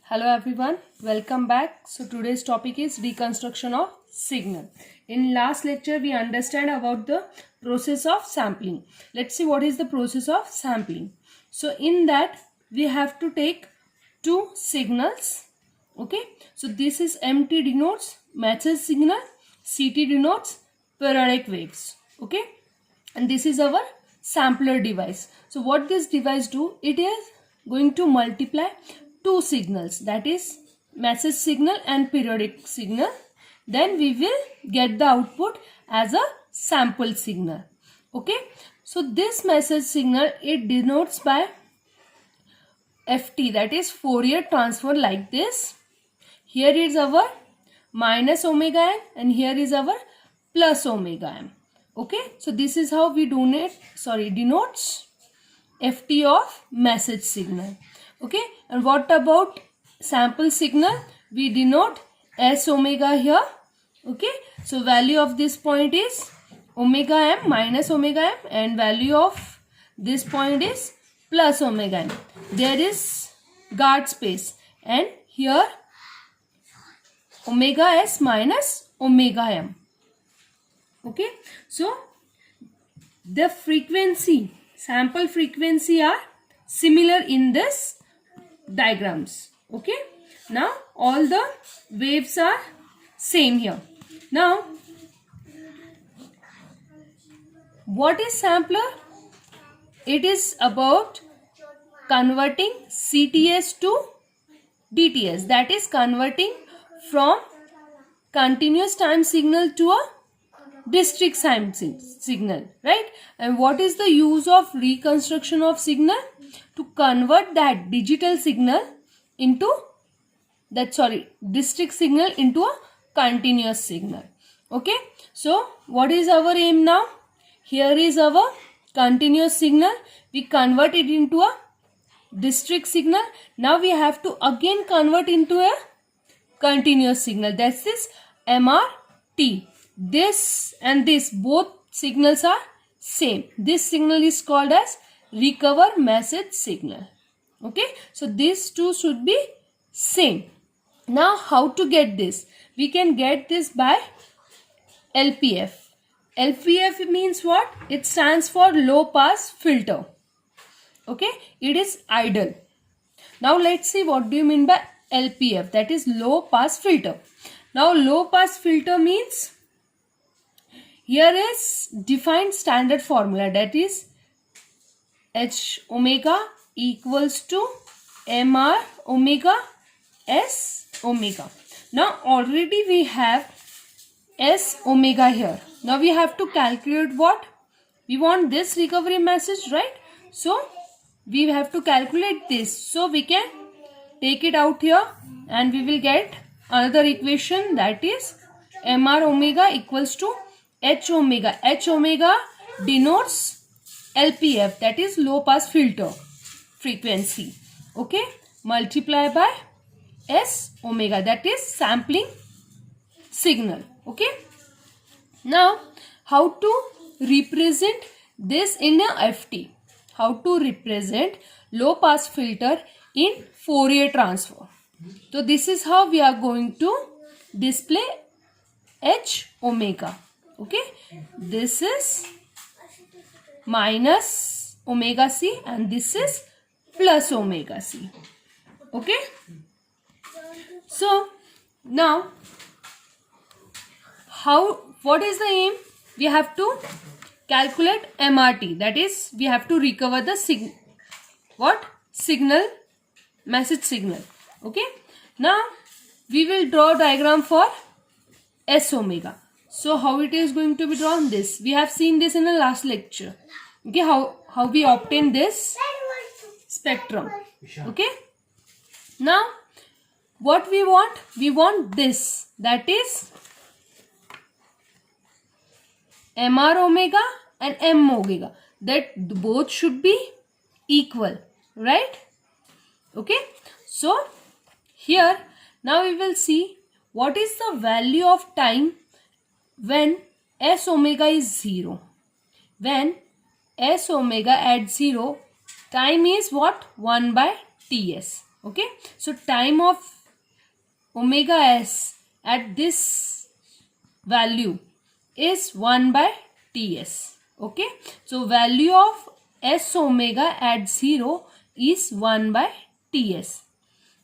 Hello everyone, welcome back. So today's topic is reconstruction of signal. In last lecture we understand about the process of sampling. Let's see what is the process of sampling. So in that we have to take two signals. Okay, so this is MT denotes message signal, CT denotes periodic waves. Okay, and this is our sampler device. So what this device do, it is going to multiply two signals, that is message signal and periodic signal. Then we will get the output as a sample signal. Okay, so this message signal, it denotes by FT, that is Fourier transform, like this. Here is our minus omega m and here is our plus omega m. Okay, so this is how we denotes FT of message signal. Okay, and what about sample signal? We denote S omega here. Okay, so value of this point is omega m minus omega m and value of this point is plus omega m. There is guard space and here omega s minus omega m. Okay, so the frequency, sample frequency are similar in this diagrams. Okay, now all the waves are same here. Now what is sampler? It is about converting CTS to DTS, that is converting from continuous time signal to a discrete time signal, right? And what is the use of reconstruction of signal? To convert that digital signal into discrete signal into a continuous signal. Okay, so what is our aim now? Here is our continuous signal, we convert it into a discrete signal. Now we have to again convert into a continuous signal, that's this MRT. This and this both signals are same. This signal is called as recover message signal. Okay, so these two should be same. Now how to get this? We can get this by LPF. LPF means what? It stands for low pass filter. Okay, it is idle. Now let's see what do you mean by LPF, that is low pass filter. Now low pass filter means, here is defined standard formula, that is H omega equals to MR omega S omega. Now already we have S omega here. Now we have to calculate what? We want this recovery message, right? So we have to calculate this. So we can take it out here and we will get another equation, that is MR omega equals to H omega. H omega denotes LPF, that is low pass filter frequency. Okay, multiply by S omega, that is sampling signal. Okay, now how to represent this in a FT? How to represent low pass filter in Fourier transform? So this is how we are going to display H omega. Okay, this is minus omega c and this is plus omega c. Okay, so now what is the aim? We have to calculate MRT, that is we have to recover the message signal. Okay, now we will draw diagram for S omega. So how it is going to be drawn? This we have seen this in the last lecture. Okay, how we obtain this spectrum. Okay, now what we want? We want this, that is MR omega and M omega, that both should be equal, right? Okay, so here now we will see what is the value of time when S omega is 0. When S omega at 0, time is what? 1 by Ts. Okay, so time of omega s at this value is 1 by Ts. Okay, so value of s omega at 0 is 1 by Ts.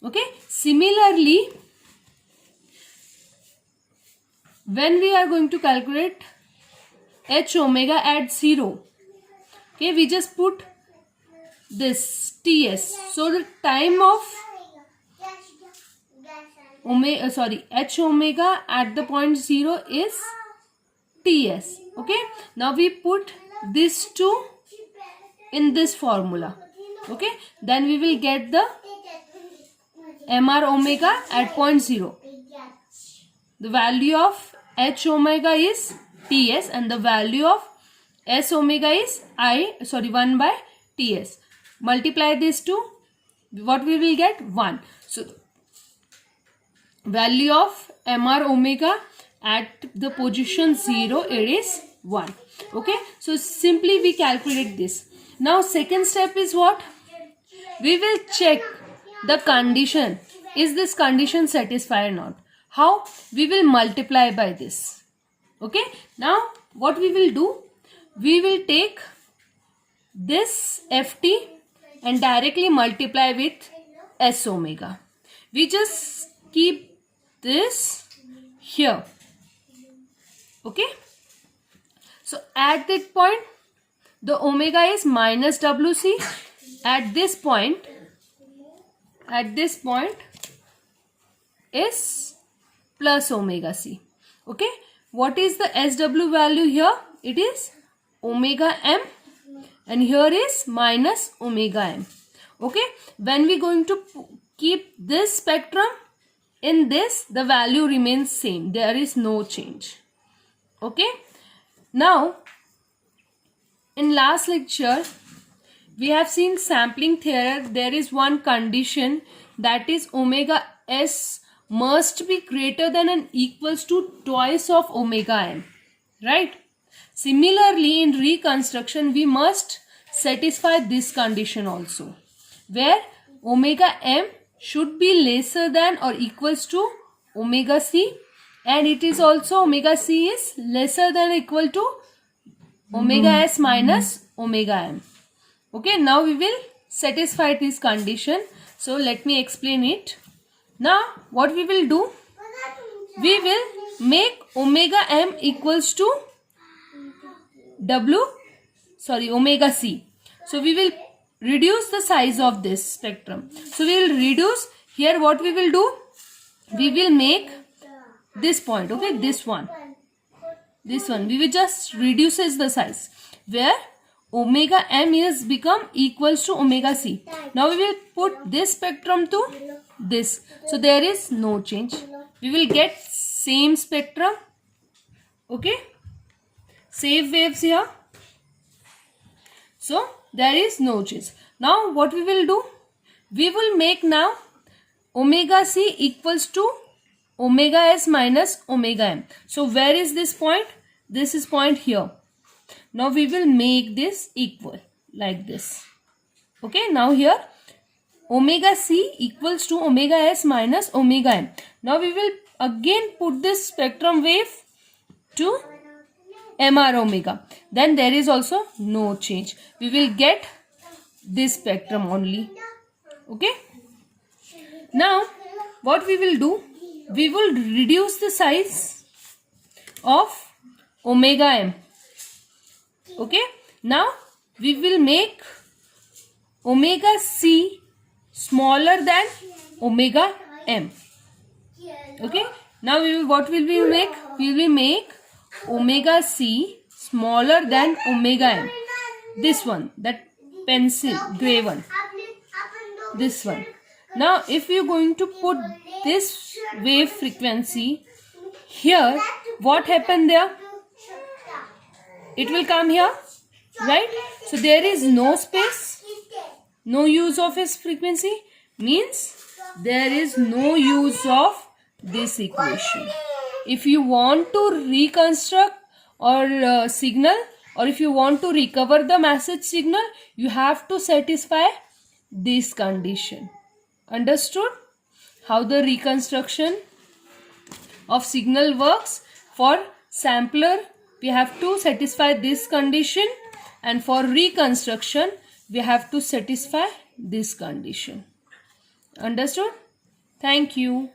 Okay, similarly, when we are going to calculate h omega at 0, okay, we just put this Ts. So the time of h omega at the point 0 is Ts. Okay, now we put this 2 in this formula. Okay, then we will get the mr omega at point 0. The value of h omega is Ts and the value of s omega is 1 by Ts. Multiply these two, what we will get? 1. So value of mr omega at the position 0, it is 1. Okay, so simply we calculate this. Now second step is what? We will check the condition. Is this condition satisfied or not? How? We will multiply by this. Okay, now what we will do? We will take this ft and directly multiply with s omega. We just keep this here. Okay, so at that point the omega is minus wc. At this point is plus omega c. Okay, what is the SW value here? It is omega m and here is minus omega m. Okay, when we going to keep this spectrum in this, the value remains same. There is no change. Okay, now in last lecture we have seen sampling theory. There is one condition, that is omega s must be greater than and equals to twice of omega m, right? Similarly, in reconstruction we must satisfy this condition also, where omega m should be lesser than or equals to omega c, and it is also omega c is lesser than or equal to omega s minus omega m. Okay, now we will satisfy this condition. So let me explain it. Now what we will do? We will make omega m equals to omega c. So we will reduce the size of this spectrum. So we will reduce here. What we will do? We will make this point. Okay, this one we will just reduces the size, where omega m is become equals to omega c. Now we will put this spectrum to this, so there is no change. We will get same spectrum. Okay, same waves here, so there is no change. Now what we will do? We will make now omega c equals to omega s minus omega m. So where is this point? This is point here. Now we will make this equal like this. Okay, now here omega c equals to omega s minus omega m. Now we will again put this spectrum wave to mr omega. Then there is also no change. We will get this spectrum only. Okay, now what we will do? We will reduce the size of omega m. Okay, now we will make omega c smaller than omega m. Okay, now what will we make? We will make omega c smaller than omega m. This one, that pencil gray one, this one. Now if you are going to put this wave frequency here, what happened there? It will come here, right? So there is no space, no use of its frequency, means there is no use of this equation. If you want to reconstruct or signal, or if you want to recover the message signal, you have to satisfy this condition. Understood how the reconstruction of signal works? For sampler, we have to satisfy this condition, and for reconstruction, we have to satisfy this condition. Understood? Thank you.